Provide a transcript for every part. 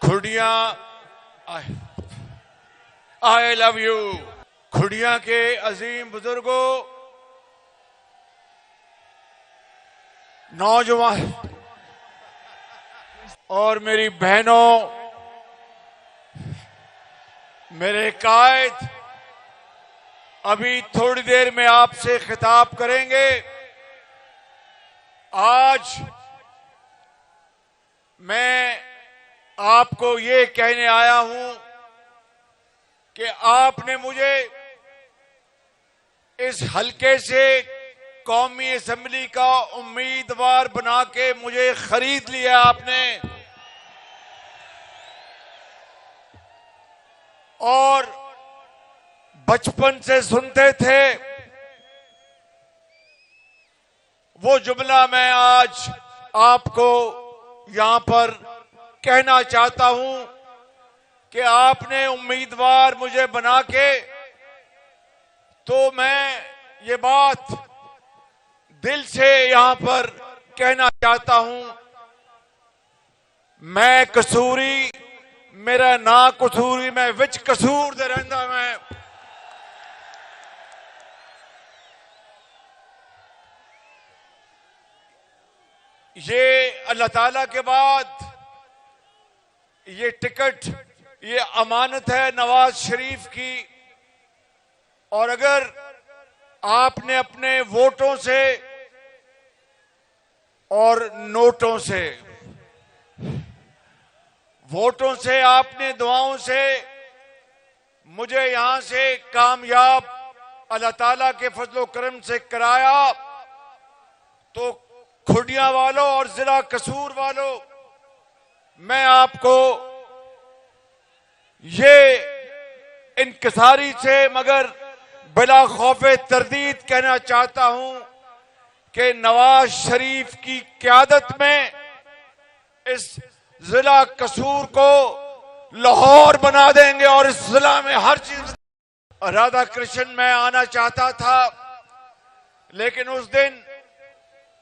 Khudiya, I love you. खुडिया के अजीम बुजुर्गों, नौजवान और मेरी बहनों, मेरे कायद अभी थोड़ी देर में आपसे खिताब करेंगे। आज मैं आपको ये कहने आया हूं कि आपने मुझे इस हलके से कौमी असेंबली का उम्मीदवार बना के मुझे खरीद लिया आपने, और बचपन से सुनते थे वो जुमला मैं आज आपको यहां पर कहना चाहता हूं कि आपने उम्मीदवार मुझे बना के, तो मैं ये बात दिल से यहां पर कहना चाहता हूं, मैं कसूरी, मेरा ना कसूरी, मैं विच कसूर दे रहिंदा मैं। ये अल्लाह ताला के बाद ये टिकट, ये अमानत है नवाज शरीफ की, और अगर आपने अपने वोटों से और नोटों से, वोटों से, आपने दुआओं से मुझे यहां से कामयाब अल्लाह ताला के फजलो करम से कराया, तो खुडिया वालों और जिला कसूर वालों, मैं आपको ये इनकिसारी से मगर बिला खौफे तरदीद कहना चाहता हूं कि नवाज शरीफ की क़यादत में इस जिला कसूर को लाहौर बना देंगे, और इस जिला में हर चीज। राधा कृष्ण मैं आना चाहता था, लेकिन उस दिन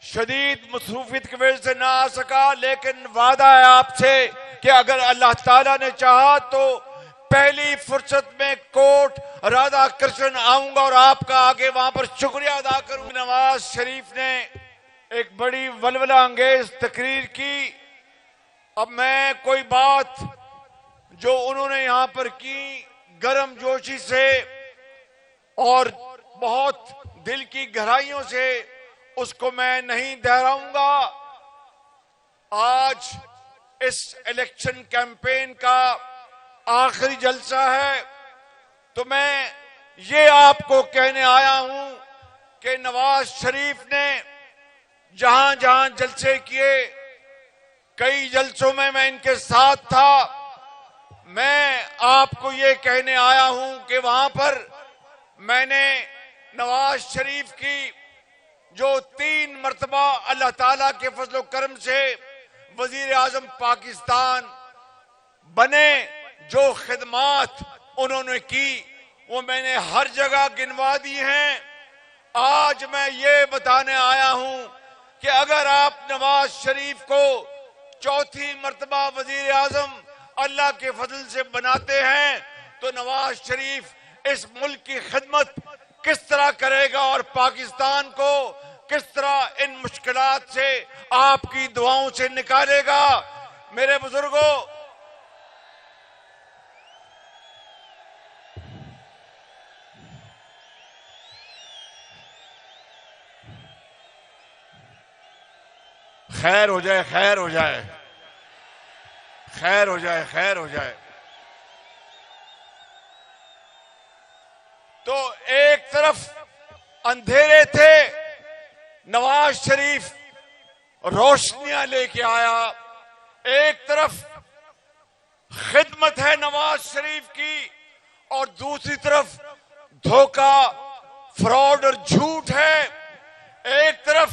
शदीद मसरूफियत की वजह से ना आ सका, लेकिन वादा है आपसे कि अगर अल्लाह ताला ने चाहा तो पहली फुर्सत में कोट राधा कृष्ण आऊंगा और आपका आगे वहां पर शुक्रिया अदा करूंगा। नवाज शरीफ ने एक बड़ी वलवला अंगेज तकरीर की। अब मैं कोई बात जो उन्होंने यहां पर की गर्म जोशी से और बहुत दिल की गहराइयों से, उसको मैं नहीं दोहराऊंगा। आज इस इलेक्शन कैंपेन का आखिरी जलसा है, तो मैं ये आपको कहने आया हूं कि नवाज शरीफ ने जहां जहां जलसे किए, कई जलसों में मैं इनके साथ था, मैं आपको ये कहने आया हूं कि वहां पर मैंने नवाज शरीफ की जो 3 मरतबा अल्लाह ताला के फजलो करम से वजीर आजम पाकिस्तान बने, जो खिदमात उन्होंने की वो मैंने हर जगह गिनवा दी हैं। आज मैं ये बताने आया हूं कि अगर आप नवाज शरीफ को 4थी मरतबा वजीर आजम अल्लाह के फजल से बनाते हैं, तो नवाज शरीफ इस मुल्क की खिदमत किस तरह करेगा और पाकिस्तान को किस तरह इन मुश्किलात से आपकी दुआओं से निकालेगा। मेरे बुजुर्गों, खैर हो जाए, खैर हो जाए, खैर हो जाए, खैर हो जाए। तो एक तरफ अंधेरे थे, नवाज शरीफ रोशनियां लेके आया, एक तरफ खिदमत है नवाज शरीफ की, और दूसरी तरफ धोखा, फ्रॉड और झूठ है। एक तरफ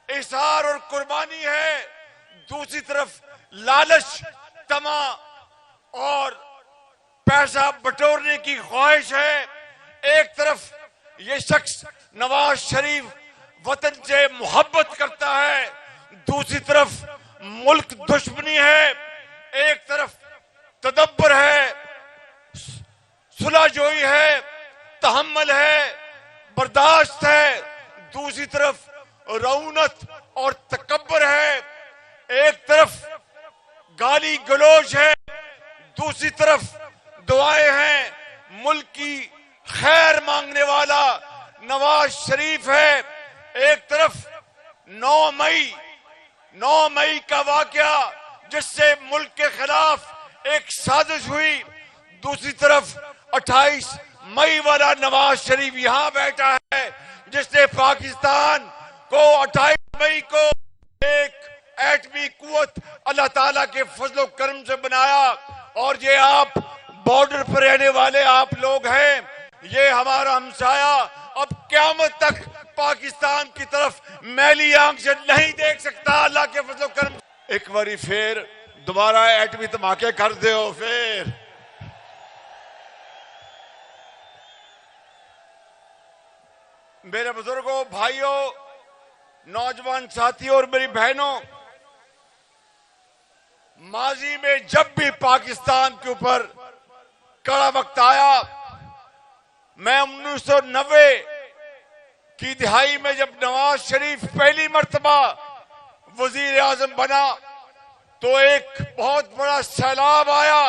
इसार और कुर्बानी है, दूसरी तरफ लालच, तमा और पैसा बटोरने की ख्वाहिश है। एक तरफ ये शख्स नवाज शरीफ वतन से मोहब्बत करता है, दूसरी तरफ मुल्क दुश्मनी है। एक तरफ सुलहजोई है, तहम्मुल है, बर्दाश्त है, दूसरी तरफ रऊनत और तकब्बर है। एक तरफ गाली गलौज है, दूसरी तरफ दुआएं हैं। मुल्क की खैर मांगने वाला नवाज शरीफ है। एक तरफ 9 मई का वाकया जिससे मुल्क के खिलाफ एक साजिश हुई, दूसरी तरफ 28 मई वाला नवाज शरीफ यहां बैठा है जिसने पाकिस्तान को 28 मई को एक एटमी कुव्वत अल्लाह ताला के फजलो करम से बनाया। और ये आप बॉर्डर पर रहने वाले आप लोग हैं, ये हमारा हमसाया अब क़यामत तक पाकिस्तान की तरफ मैली आंख से नहीं देख सकता। अल्लाह के फजलो करम एक बारी फिर दोबारा एटमी धमाके कर दो। फिर मेरे बुजुर्गों, भाइयों, नौजवान साथियों और मेरी बहनों, माजी में जब भी पाकिस्तान के ऊपर कड़ा वक्त आया, मैं 1990 की दिहाई में जब नवाज शरीफ पहली मर्तबा वजीर आजम बना तो एक बहुत बड़ा सैलाब आया।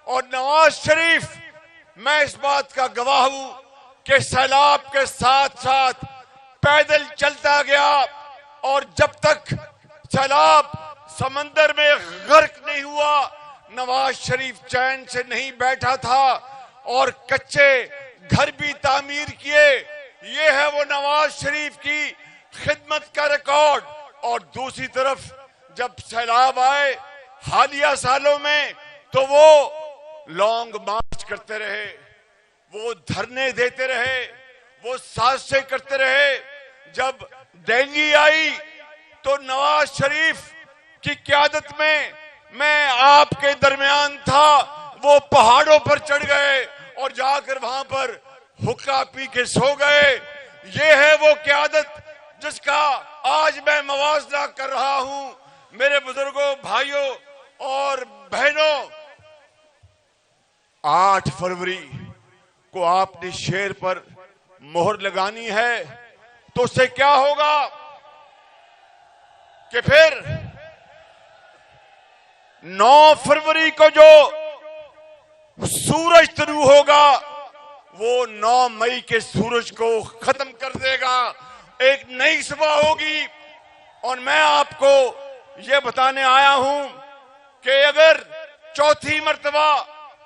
और नवाज शरीफ, मैं इस बात का गवाह हूं कि सैलाब के साथ साथ पैदल चलता गया और जब तक सैलाब समंदर में गर्क नहीं हुआ, नवाज शरीफ चैन से नहीं बैठा था और कच्चे घर भी तामीर किए। ये है वो नवाज शरीफ की खिदमत का रिकॉर्ड। और दूसरी तरफ जब सैलाब आए हालिया सालों में तो वो लॉन्ग मार्च करते रहे, वो धरने देते रहे, वो साजिशें करते रहे। जब डेंगी आई तो नवाज शरीफ की क़यादत में मैं आपके दरमियान था, वो पहाड़ों पर चढ़ गए और जाकर वहां पर हुक्का पी के सो गए। ये है वो क़यादत जिसका आज मैं मवाजना कर रहा हूं। मेरे बुजुर्गों, भाइयों और बहनों, 8 फरवरी को आपने शेर पर मोहर लगानी है तो उससे क्या होगा कि फिर 9 फरवरी को जो सूरज शुरू होगा वो 9 मई के सूरज को खत्म कर देगा। एक नई सुबह होगी। और मैं आपको ये बताने आया हूं कि अगर चौथी मर्तबा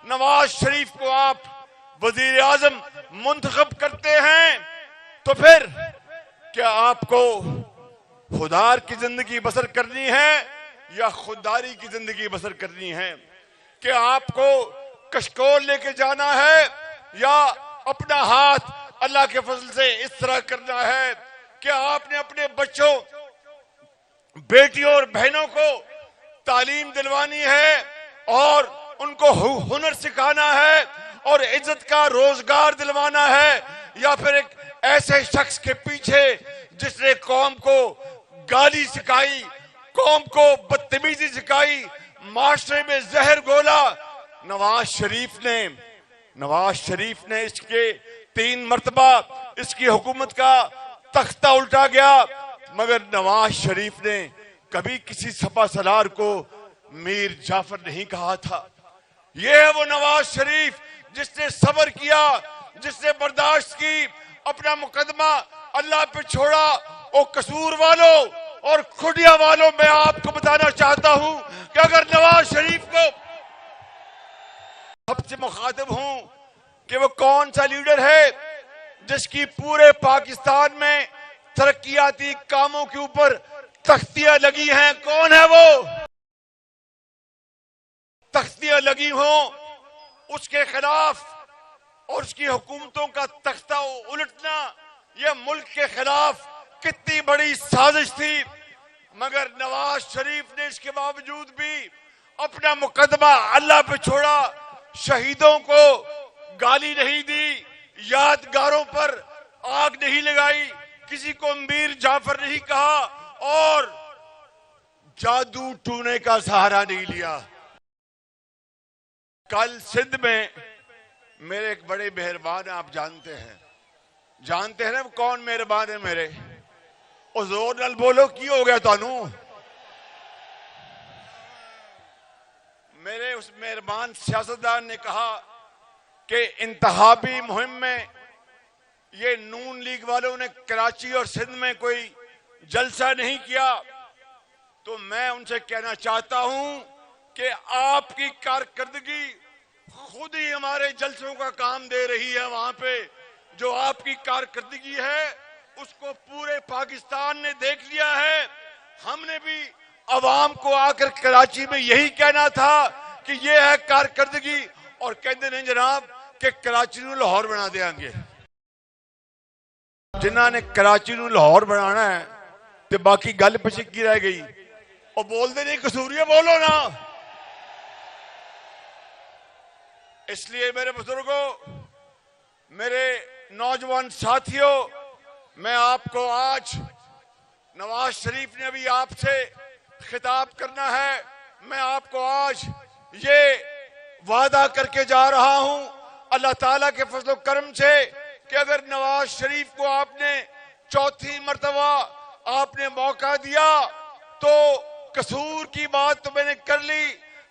नवाज शरीफ को आप वजीर आजम मुंतखब करते हैं तो फिर क्या आपको खुदार की जिंदगी बसर करनी है या खुददारी की जिंदगी बसर करनी है? कि आपको कशकोल लेके जाना है या अपना हाथ अल्लाह के फजल से इस तरह करना है कि आपने अपने बच्चों, बेटियों और बहनों को तालीम दिलवानी है और उनको हुनर सिखाना है और इज्जत का रोजगार दिलवाना है, या फिर एक ऐसे शख्स के पीछे जिसने कौम को गाली सिखाई, कौम को बदतमीजी सिखाई, माशरे में जहर घोला। नवाज शरीफ ने इसके 3 मर्तबा इसकी हुकूमत का तख्ता उल्टा गया, मगर नवाज शरीफ ने कभी किसी सपा सलार को मीर जाफर नहीं कहा था। यह है वो नवाज शरीफ जिसने सब्र किया, जिसने बर्दाश्त की, अपना मुकदमा अल्लाह पे छोड़ा। और कसूर वालों और खुदिया वालों, मैं आपको बताना चाहता हूं कि अगर नवाज शरीफ को सबसे मुखातिब हूं कि वो कौन सा लीडर है जिसकी पूरे पाकिस्तान में तरक्कियाती कामों के ऊपर तख्तियां लगी हैं, कौन है वो? तख्तियां लगी हों उसके खिलाफ और उसकी हुकूमतों का तख्ता उलटना, यह मुल्क के खिलाफ कितनी बड़ी साजिश थी। मगर नवाज शरीफ ने इसके बावजूद भी अपना मुकदमा अल्लाह पे छोड़ा, शहीदों को गाली नहीं दी, यादगारों पर आग नहीं लगाई, किसी को मीर जाफर नहीं कहा और जादू टूने का सहारा नहीं लिया। कल सिंध में मेरे एक बड़े मेहरबान आप जानते हैं ना कौन मेहरबान है मेरे? ओ जोर नाल बोलो की हो गया तानू? मेरे उस मेहरबान सियासतदान ने कहा कि इंतहाबी मुहिम में ये नून लीग वालों ने कराची और सिंध में कोई जलसा नहीं किया, तो मैं उनसे कहना चाहता हूं कि आपकी कारकर्दगी खुद ही हमारे जलसों का काम दे रही है। वहां पे जो आपकी कारकर्दगी है उसको पूरे पाकिस्तान ने देख लिया है। हमने भी अवाम को आकर कराची में यही कहना था कि ये है कारकर्दगी, और कहते नहीं जनाब कि कराची नूं लाहौर बना देंगे। जिन्होंने कराची नूं लाहौर बनाना है तो बाकी गल पिछे की रह गई? और बोलते नहीं कसूरिया बोलो ना। इसलिए मेरे बुजुर्गों, मेरे नौजवान साथियों, मैं आपको आज नवाज शरीफ ने अभी आपसे खिताब करना है। मैं आपको आज ये वादा करके जा रहा हूं अल्लाह ताला के फजल करम से कि अगर नवाज शरीफ को आपने चौथी मर्तबा आपने मौका दिया तो कसूर की बात तो मैंने कर ली,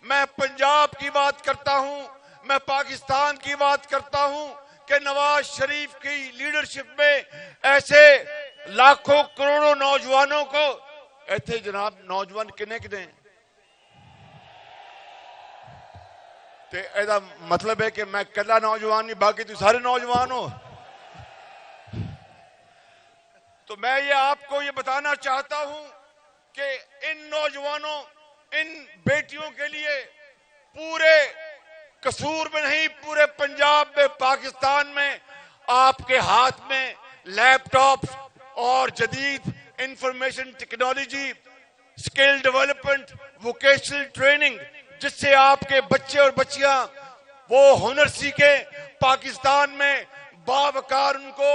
मैं पंजाब की बात करता हूं, मैं पाकिस्तान की बात करता हूं कि नवाज शरीफ की लीडरशिप में ऐसे लाखों करोड़ों नौजवानों को ऐसे जनाब नौजवान किने किने ते एदा मतलब है कि मैं कला नौजवान नहीं, बाकी तो सारे नौजवान हो। तो मैं ये आपको ये बताना चाहता हूं कि इन नौजवानों, इन बेटियों के लिए पूरे कसूर में नहीं, पूरे पंजाब में, पाकिस्तान में आपके हाथ में लैपटॉप और जदीद information technology, skill development, vocational training, जिससे आपके बच्चे और बच्चियां वो हुनर सीखे, पाकिस्तान में बावकार उनको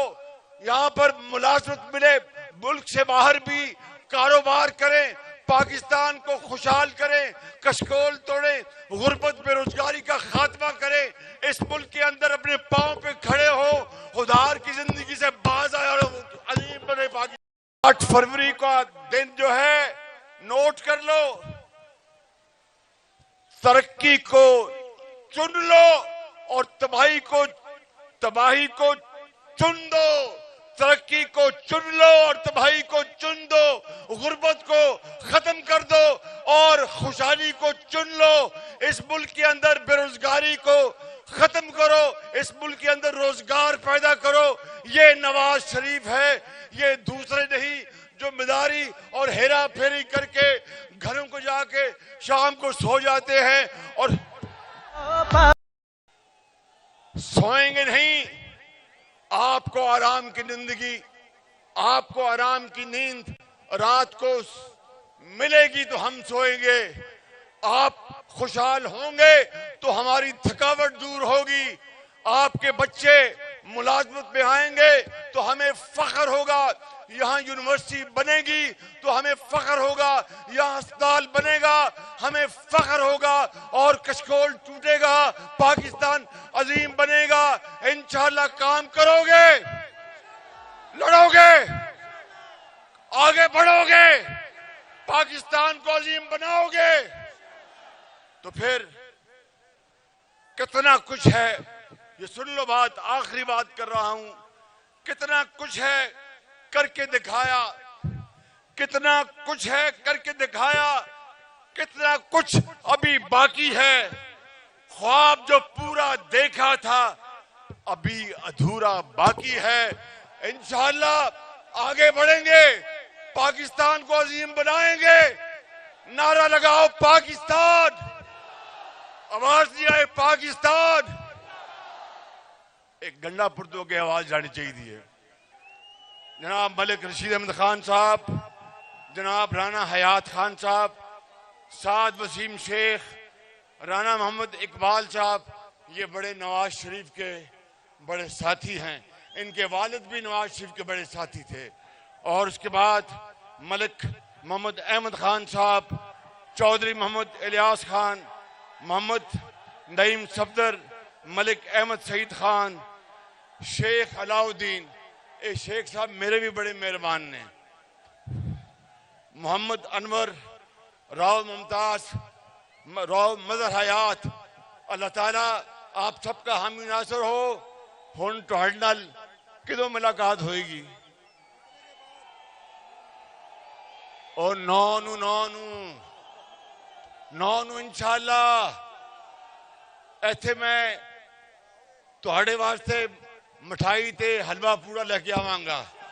यहाँ पर मुलाजमत मिले, मुल्क से बाहर भी कारोबार करें, पाकिस्तान को खुशहाल करें, कशकोल तोड़ें, गुर्बत बेरोजगारी का खात्मा करें, इस मुल्क के अंदर अपने पांव पे खड़े हो, खुदार की जिंदगी से बाज आए और अजीम बने। पाकिस्तान 8 फरवरी का दिन जो है नोट कर लो, तरक्की को चुन लो और तबाही को चुन दो। तरक्की को चुन लो और तबाही को चुन दो, गुर्बत को खत्म कर दो और खुशहाली को चुन लो। इस मुल्क के अंदर बेरोजगारी को खत्म करो, इस मुल्क के अंदर रोजगार पैदा करो। ये नवाज शरीफ है, ये दूसरे नहीं जो मिदारी और हेरा फेरी करके घरों को जाके शाम को सो जाते हैं और सोएंगे नहीं। आपको आराम की जिंदगी, आपको आराम की नींद रात को मिलेगी तो हम सोएंगे। आप खुशहाल होंगे तो हमारी थकावट दूर होगी। आपके बच्चे मुलाजमत में आएंगे तो हमें फख्र होगा। यहाँ यूनिवर्सिटी बनेगी तो हमें फख्र होगा, यहाँ अस्पताल बनेगा हमें फख्र होगा और कशकोल टूटेगा, पाकिस्तान अजीम बनेगा। इंशाअल्लाह काम करोगे, लड़ोगे, आगे बढ़ोगे, पाकिस्तान को अजीम बनाओगे तो फिर कितना कुछ है। ये सुन लो बात, आखिरी बात कर रहा हूं। कितना कुछ है करके दिखाया, कितना कुछ है करके दिखाया, कितना कुछ अभी बाकी है। ख्वाब जो पूरा देखा था अभी अधूरा बाकी है। इंशाअल्लाह आगे बढ़ेंगे, पाकिस्तान को अजीम बनाएंगे। नारा लगाओ पाकिस्तान, आवाज दिया है पाकिस्तान। एक गंडा पुर्दों की आवाज जानी चाहिए। जनाब मलिक रशीद अहमद खान साहब, जनाब राना हयात खान साहब, साद वसीम शेख, राना मोहम्मद इकबाल साहब, ये बड़े नवाज शरीफ के बड़े साथी हैं। इनके वालिद भी नवाज शरीफ के बड़े साथी थे। और उसके बाद मलिक मोहम्मद अहमद खान साहब, चौधरी मोहम्मद इलियास खान, मोहम्मद नईम सफदर, मलिक अहमद सईद खान, शेख अलाउद्दीन, ये शेख साहब मेरे भी बड़े मेहरबान ने, मोहम्मद अनवर, राव मुमताज, राव मजहर हयात, अल्लाह ताला आप सबका हामी नासर हो। हुन तुहाडे नाल किदों मुलाकात होएगी? और नौ नू इंशाअल्लाह इत्थे मैं तुहाडे वास्ते मिठाई ते हलवा पूरा लेके आवांगा।